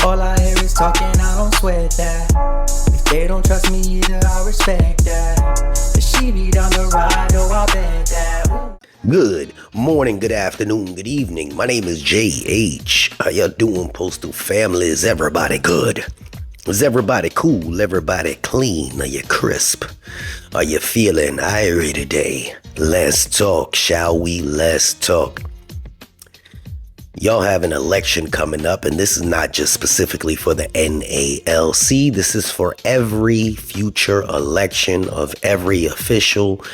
All I hear is talking, I don't sweat that. If they don't trust me either, I respect that. But she be down the ride, oh, I bet that. Ooh. Good morning, good afternoon, good evening. My name is JH. How y'all doing, Postal family? Is everybody good? Is everybody cool? Everybody clean? Are you crisp? Are you feeling irie today? Let's talk, shall we? Let's talk. Y'all have an election coming up, and this is not just specifically for the NALC. This is for every future election of every official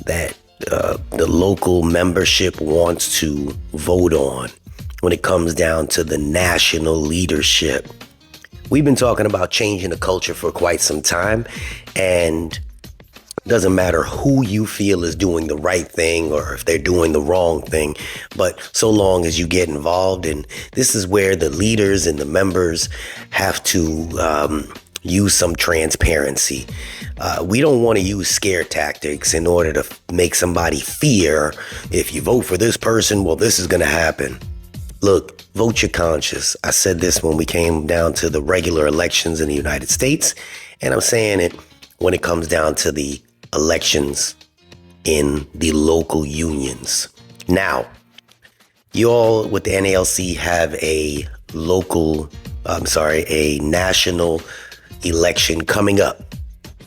that the local membership wants to vote on when it comes down to the national leadership. We've been talking about changing the culture for quite some time, and it doesn't matter who you feel is doing the right thing or if they're doing the wrong thing, but so long as you get involved, and this is where the leaders and the members have to use some transparency. We don't want to use scare tactics in order to make somebody fear if you vote for this person, well, this is going to happen. Look, vote your conscience. I said this when we came down to the regular elections in the United States, and I'm saying it when it comes down to the elections in the local unions. Now, you all with the NALC have a national election coming up.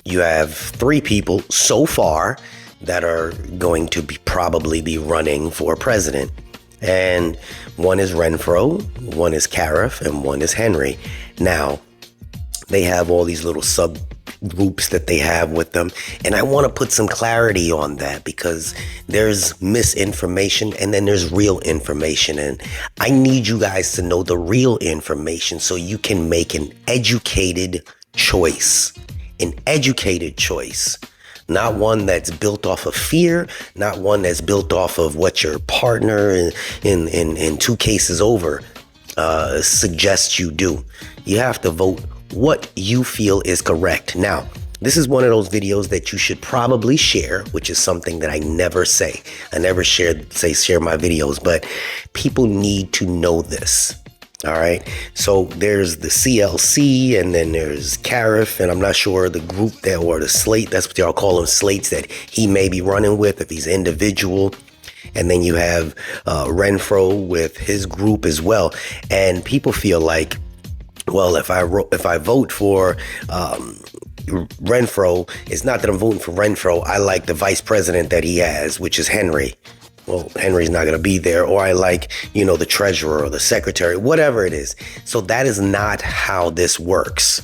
You have 3 people so far that are going to probably be running for president. And one is Renfro, one is Cariff, and one is Henry. Now, they have all these little subgroups that they have with them. And I want to put some clarity on that because there's misinformation and then there's real information. And I need you guys to know the real information so you can make an educated choice. An educated choice. Not one that's built off of fear, not one that's built off of what your partner in 2 cases over suggests you do. You have to vote what you feel is correct. Now, this is one of those videos that you should probably share, which is something that I never say. I never share my videos, but people need to know this. All right. So there's the CLC and then there's Cariff, and I'm not sure the group or the slate. That's what y'all call them, slates that he may be running with if he's individual. And then you have Renfro with his group as well. And people feel like, well, if I vote for Renfro, it's not that I'm voting for Renfro. I like the vice president that he has, which is Henry. Well, Henry's not going to be there, or I like, the treasurer or the secretary, whatever it is. So that is not how this works.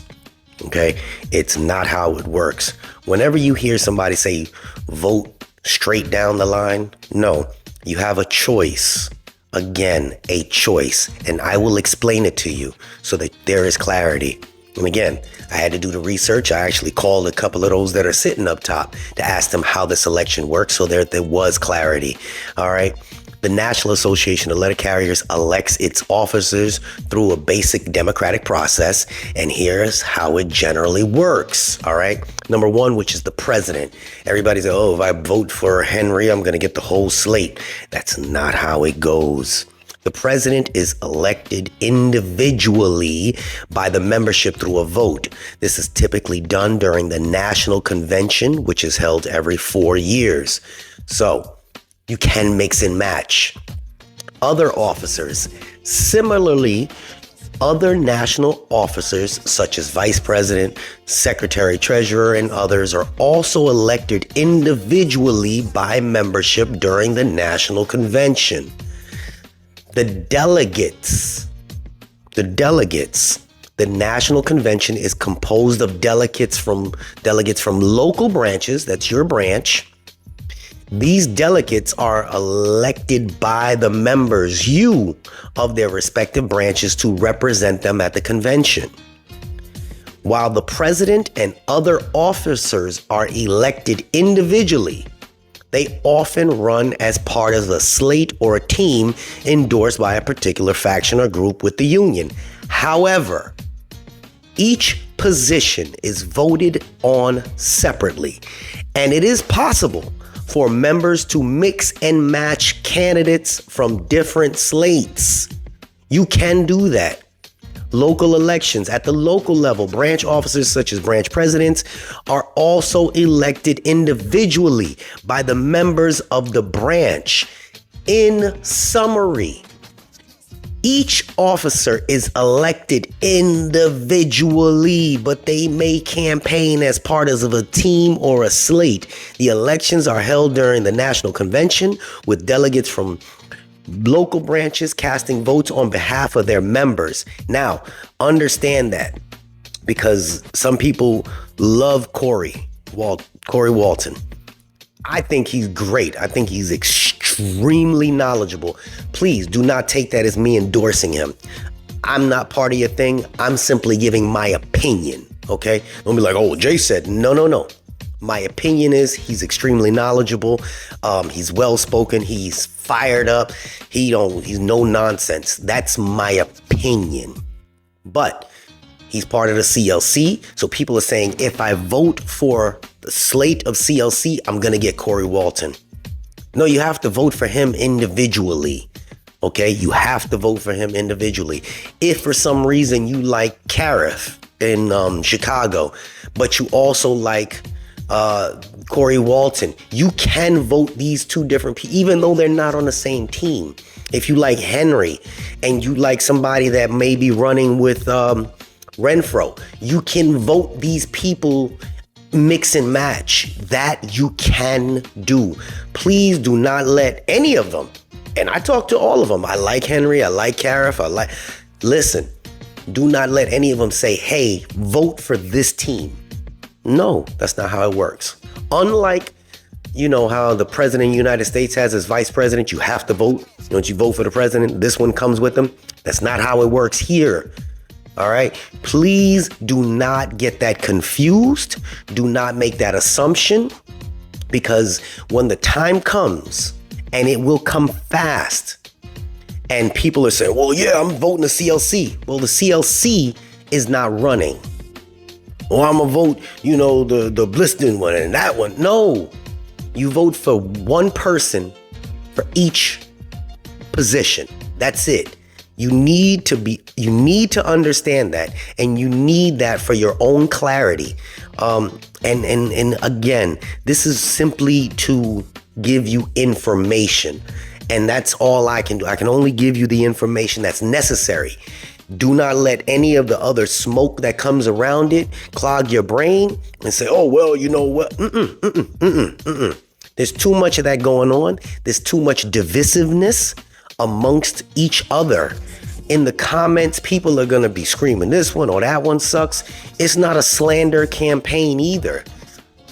Okay. It's not how it works. Whenever you hear somebody say vote straight down the line, no, you have a choice. Again, a choice. And I will explain it to you so that there is clarity. And again, I had to do the research. I actually called a couple of those that are sitting up top to ask them how this election works, so there was clarity. All right. The National Association of Letter Carriers elects its officers through a basic democratic process. And here's how it generally works. All right. Number 1, which is the president. Everybody says, oh, if I vote for Henry, I'm going to get the whole slate. That's not how it goes. The president is elected individually by the membership through a vote. This is typically done during the National Convention, which is held every 4 years. So you can mix and match. Other officers, similarly, other national officers such as vice president, secretary, treasurer, and others are also elected individually by membership during the National Convention. The delegates, the National Convention is composed of delegates from local branches. That's your branch. These delegates are elected by the members, of their respective branches to represent them at the convention. While the president and other officers are elected individually, they often run as part of a slate or a team endorsed by a particular faction or group with the union. However, each position is voted on separately, and it is possible for members to mix and match candidates from different slates. You can do that. Local elections at the local level, branch officers such as branch presidents are also elected individually by the members of the branch. In summary, each officer is elected individually, but they may campaign as part of a team or a slate. The elections are held during the National Convention with delegates from local branches casting votes on behalf of their members. Now, understand that, because some people love Corey Walton. I think he's great. I think he's extremely knowledgeable. Please do not take that as me endorsing him. I'm not part of your thing. I'm simply giving my opinion, okay? Don't be like, oh, Jay said, no. My opinion is he's extremely knowledgeable. He's well-spoken. He's fired up. He's no nonsense. That's my opinion. But he's part of the CLC. So people are saying, if I vote for the slate of CLC, I'm going to get Corey Walton. No, you have to vote for him individually. Okay, you have to vote for him individually. If for some reason you like Cariff in Chicago, but you also like Corey Walton, you can vote these two different people, even though they're not on the same team. If you like Henry and you like somebody that may be running with Renfro, you can vote these people, mix and match. That you can do. Please do not let any of them, and I talk to all of them. I like Henry, I like Cariff, listen, do not let any of them say, hey, vote for this team. No, that's not how it works. Unlike, how the president of the United States has as vice president, you have to vote. Don't you vote for the president? This one comes with them. That's not how it works here. All right. Please do not get that confused. Do not make that assumption, because when the time comes, and it will come fast, and people are saying, well, yeah, I'm voting the CLC. Well, the CLC is not running. Or I'm going to vote, the Bliston one and that one. No, you vote for one person for each position. That's it. You need to understand that, and you need that for your own clarity. And again, this is simply to give you information, and that's all I can do. I can only give you the information that's necessary. Do not let any of the other smoke that comes around it clog your brain and say, oh, well, you know what? There's too much of that going on. There's too much divisiveness amongst each other. In the comments, people are going to be screaming this one or that one sucks. It's not a slander campaign either.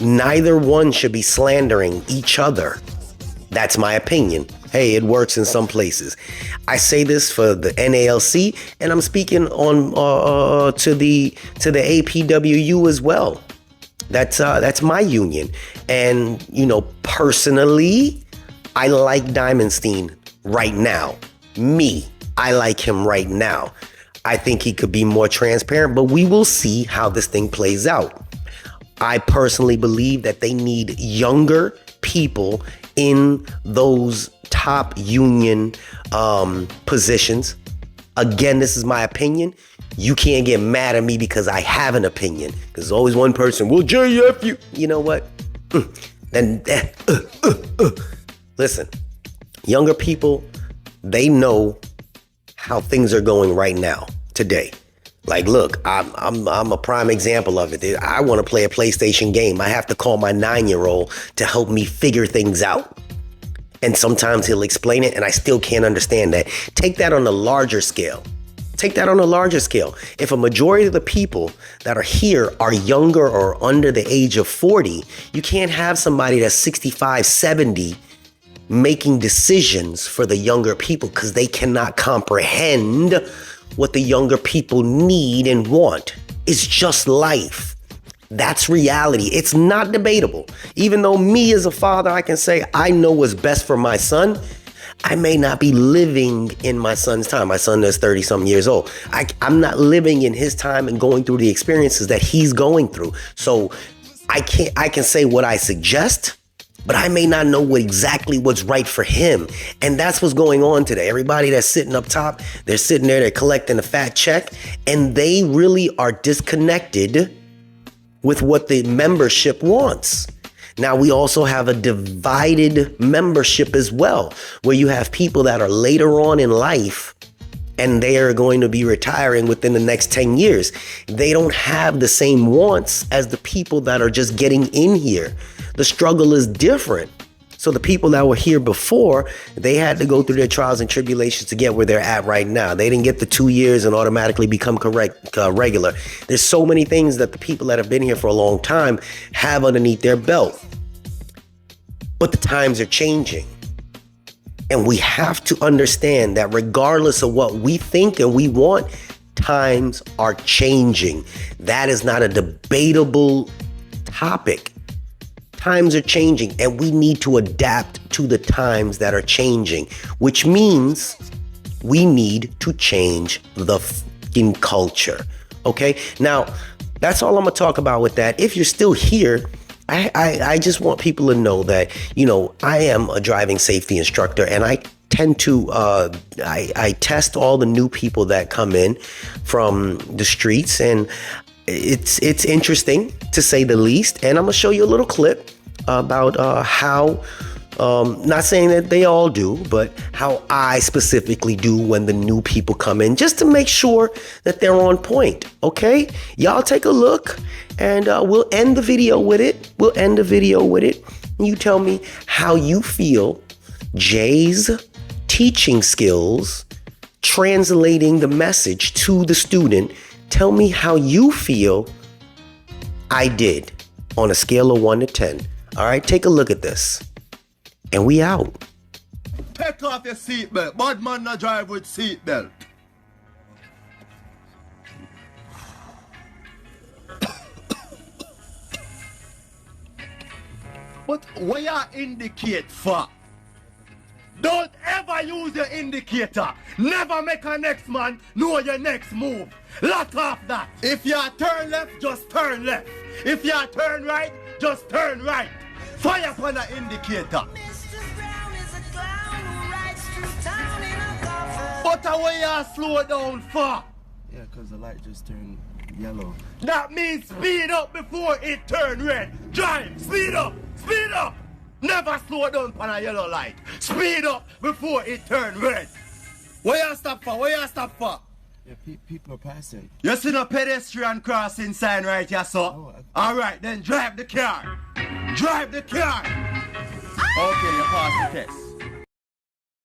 Neither one should be slandering each other. That's my opinion. Hey, it works in some places. I say this for the NALC, and I'm speaking on to the APWU as well. That's my union. And personally, I like Diamondstein right now. I like him right now. I think he could be more transparent, but we will see how this thing plays out. I personally believe that they need younger people in those top union positions. Again, this is my opinion. You can't get mad at me because I have an opinion. There's always one person, well, JF, you know what? Listen, younger people, they know how things are going right now, today. Like, look, I'm a prime example of it. I want to play a PlayStation game. I have to call my 9-year-old to help me figure things out. And sometimes he'll explain it and I still can't understand that. Take that on a larger scale. If a majority of the people that are here are younger or under the age of 40, you can't have somebody that's 65, 70 making decisions for the younger people, because they cannot comprehend what the younger people need and want. It's just life. That's reality. It's not debatable. Even though me as a father, I can say I know what's best for my son, I may not be living in my son's time. My son is 30-something years old. I'm not living in his time and going through the experiences that he's going through. So I can say what I suggest, but I may not know exactly what's right for him. And that's what's going on today. Everybody that's sitting up top, they're sitting there, they're collecting a fat check, and they really are disconnected with what the membership wants. Now, we also have a divided membership as well, where you have people that are later on in life and they are going to be retiring within the next 10 years. They don't have the same wants as the people that are just getting in here. The struggle is different. So the people that were here before, they had to go through their trials and tribulations to get where they're at right now. They didn't get the 2 years and automatically become regular. There's so many things that the people that have been here for a long time have underneath their belt. But the times are changing. And we have to understand that regardless of what we think and we want, times are changing. That is not a debatable topic. Times are changing, and we need to adapt to the times that are changing, which means we need to change the fucking culture. Okay? Now, that's all I'm gonna talk about with that. If you're still here, I just want people to know that, you know, I am a driving safety instructor, and I tend to I test all the new people that come in from the streets, and it's interesting to say the least. And I'm gonna show you a little clip about how, not saying that they all do, but how I specifically do when the new people come in, just to make sure that they're on point. Okay, y'all take a look, and we'll end the video with it. And you tell me how you feel Jay's teaching skills, translating the message to the student. Tell me how you feel I did on a scale of 1 to 10. All right, take a look at this. And we out. Take off your seatbelt. Bad man not drive with seatbelt. But what you indicate for? Don't ever use your indicator. Never make a next man know your next move. Lock off that. If you turn left, just turn left. If you turn right, just turn right. Fire upon the indicator. But why you slow down for? Yeah, because the light just turned yellow. That means speed up before it turn red. Drive, speed up, speed up. Never slow down on a yellow light. Speed up before it turn red. Where you stop for? Where you stop for? Yeah, people are passing. You see no pedestrian crossing sign right here, sir? Oh, Alright, then drive the car. Drive the car. Okay, you passed the test.